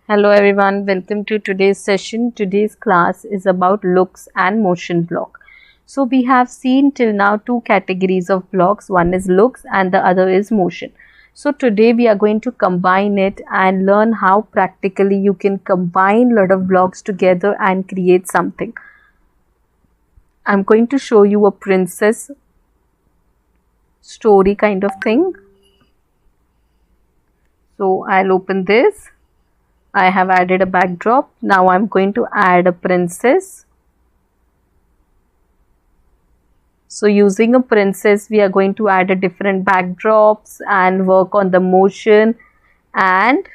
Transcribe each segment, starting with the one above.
Hello everyone, welcome to today's session. Today's class is about looks and motion block. So we have seen till now two categories of blocks. One is looks and the other is motion. So today we are going to combine it and learn how practically you can combine lot of blocks together and create something. I'm going to show you a princess story kind of thing. So I'll open this. I have added a backdrop. Now I'm going to add a princess. So using a princess, we are going to add a different backdrops and work on the motion and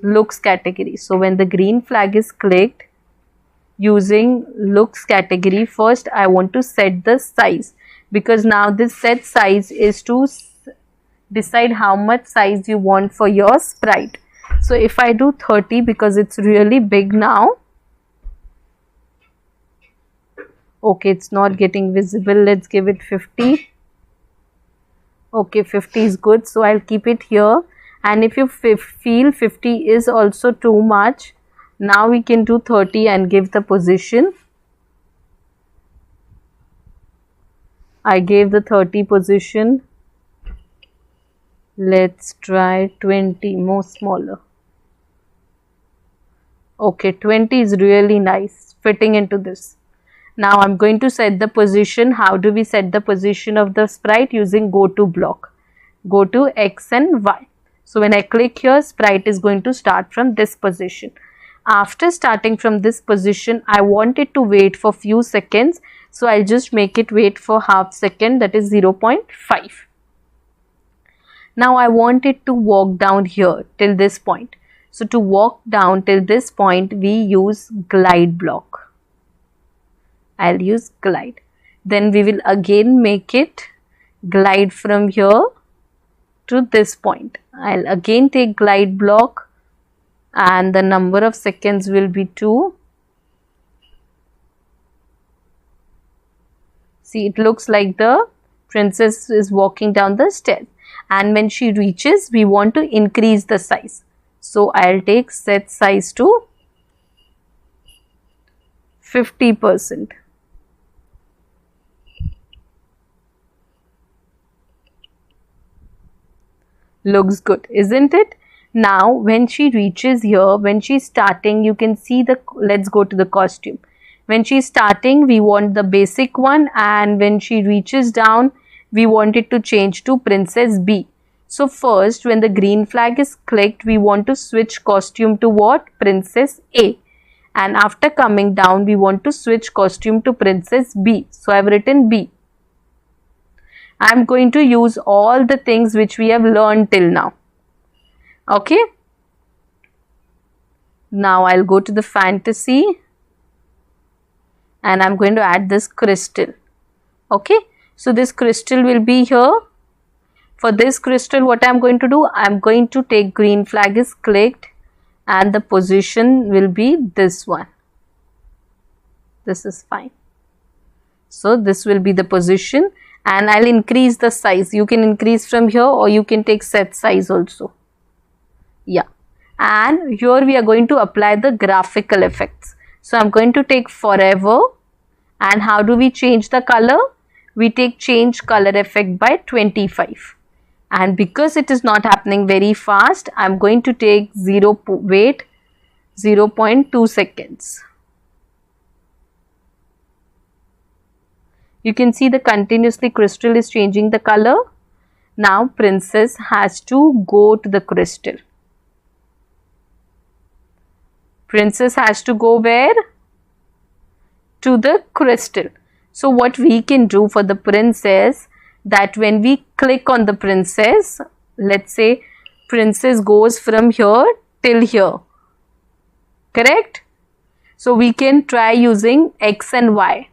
looks category. So when the green flag is clicked, using looks category, first I want to set the size, because now this set size is to decide how much size you want for your sprite. So if I do 30 because it's really big now. Okay, it's not getting visible. Let's give it 50. Okay, 50 is good. So I'll keep it here. And if you feel 50 is also too much, now we can do 30 and give the position. I gave the 30 position. Let's try 20, more smaller. Okay, 20 is really nice, fitting into this. Now I'm going to set the position. How do we set the position of the sprite? Using go to block. Go to X and Y. So when I click here, sprite is going to start from this position. After starting from this position, I want it to wait for few seconds. So I'll just make it wait for half second, that is 0.5. Now I want it to walk down here till this point. So to walk down till this point, we use glide block. I'll use glide. Then we will again make it glide from here to this point. I'll again take glide block and the number of seconds will be 2. See, it looks like the princess is walking down the stairs. And when she reaches, we want to increase the size. So I'll take set size to 50%. Looks good, isn't it? Now when she reaches here, when she's starting, you can see the, let's go to the costume. When she's starting, we want the basic one, and when she reaches down, we want it to change to Princess B. So first, when the green flag is clicked, we want to switch costume to what? Princess A. And after coming down, we want to switch costume to Princess B. So I've written B. I'm going to use all the things which we have learned till now. Okay. Now I'll go to the fantasy. And I'm going to add this crystal. Okay. So this crystal will be here. For this crystal, what I'm going to do? I'm going to take green flag is clicked and the position will be this one. This is fine. So this will be the position and I'll increase the size. You can increase from here or you can take set size also. Yeah. And here we are going to apply the graphical effects. So I'm going to take forever. And how do we change the color? We take change color effect by 25. And because it is not happening very fast, I'm going to take 0.2 seconds. You can see the continuously crystal is changing the color. Now princess has to go to the crystal. Princess has to go where? To the crystal. So what we can do for the princess, that when we click on the princess, let's say princess goes from here till here. Correct? So we can try using X and Y.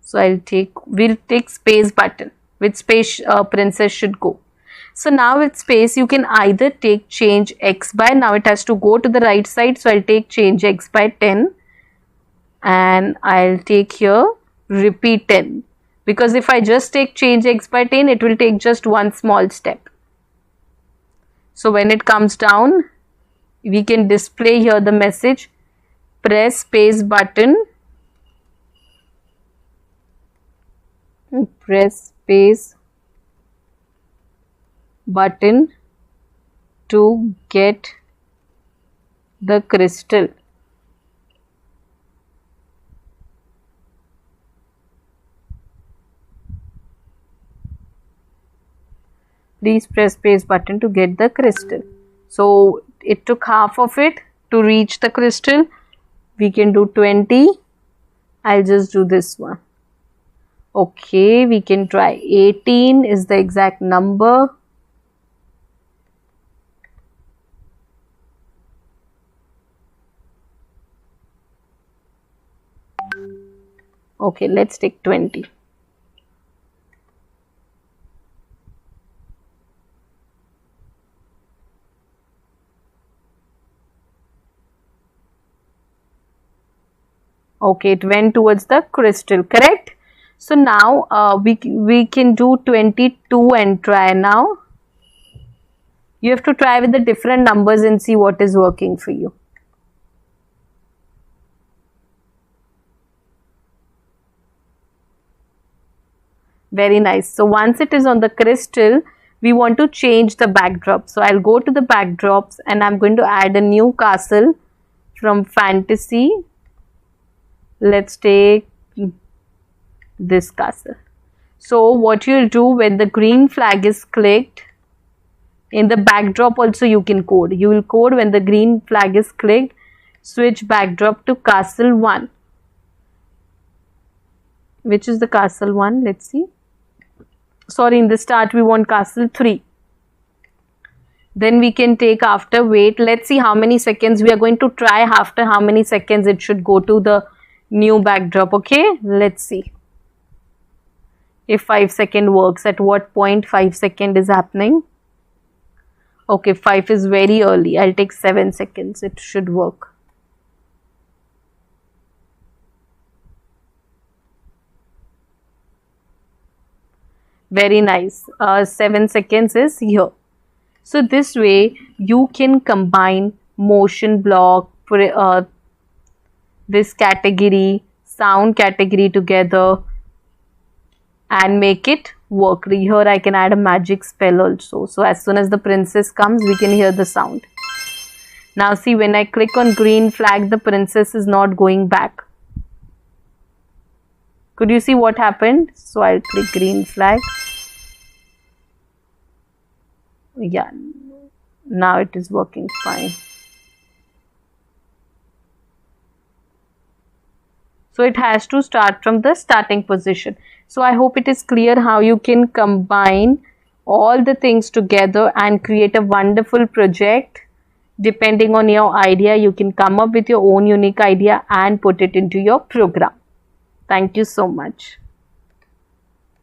So we'll take space button. With space princess should go. So now with space you can either take change X by, now it has to go to the right side. So I'll take change X by 10. And I'll take here repeat 10, because if I just take change X by 10, it will take just one small step. So when it comes down, we can display here the message, press space button, press space button to get the crystal. Please press space button to get the crystal. So it took half of it to reach the crystal. We can do 20. I'll just do this one. Okay, we can try 18 is the exact number. Okay, let's take 20. Okay, it went towards the crystal, correct? So now we can do 22 and try now. You have to try with the different numbers and see what is working for you. Very nice. So once it is on the crystal, we want to change the backdrop. So I'll go to the backdrops and I'm going to add a new castle from fantasy. Let's take this castle. So what you'll do when the green flag is clicked, in the backdrop also you can code. You will code when the green flag is clicked, switch backdrop to castle 1. Which is the castle 1? Let's see. Sorry, in the start we want castle 3. Then we can take after, wait, let's see how many seconds. We are going to try after how many seconds it should go to the new backdrop. Okay, let's see if 5 second works. At what point 5 second is happening? Okay, 5 is very early. I'll take 7 seconds. It should work. Very nice. 7 seconds is here. So this way you can combine motion block, this category, sound category together and make it work. Here I can add a magic spell also. So as soon as the princess comes, we can hear the sound. Now see, when I click on green flag, the princess is not going back. Could you see what happened? So I'll click green flag. Yeah, now it is working fine. So it has to start from the starting position. So I hope it is clear how you can combine all the things together and create a wonderful project. Depending on your idea, you can come up with your own unique idea and put it into your program. Thank you so much.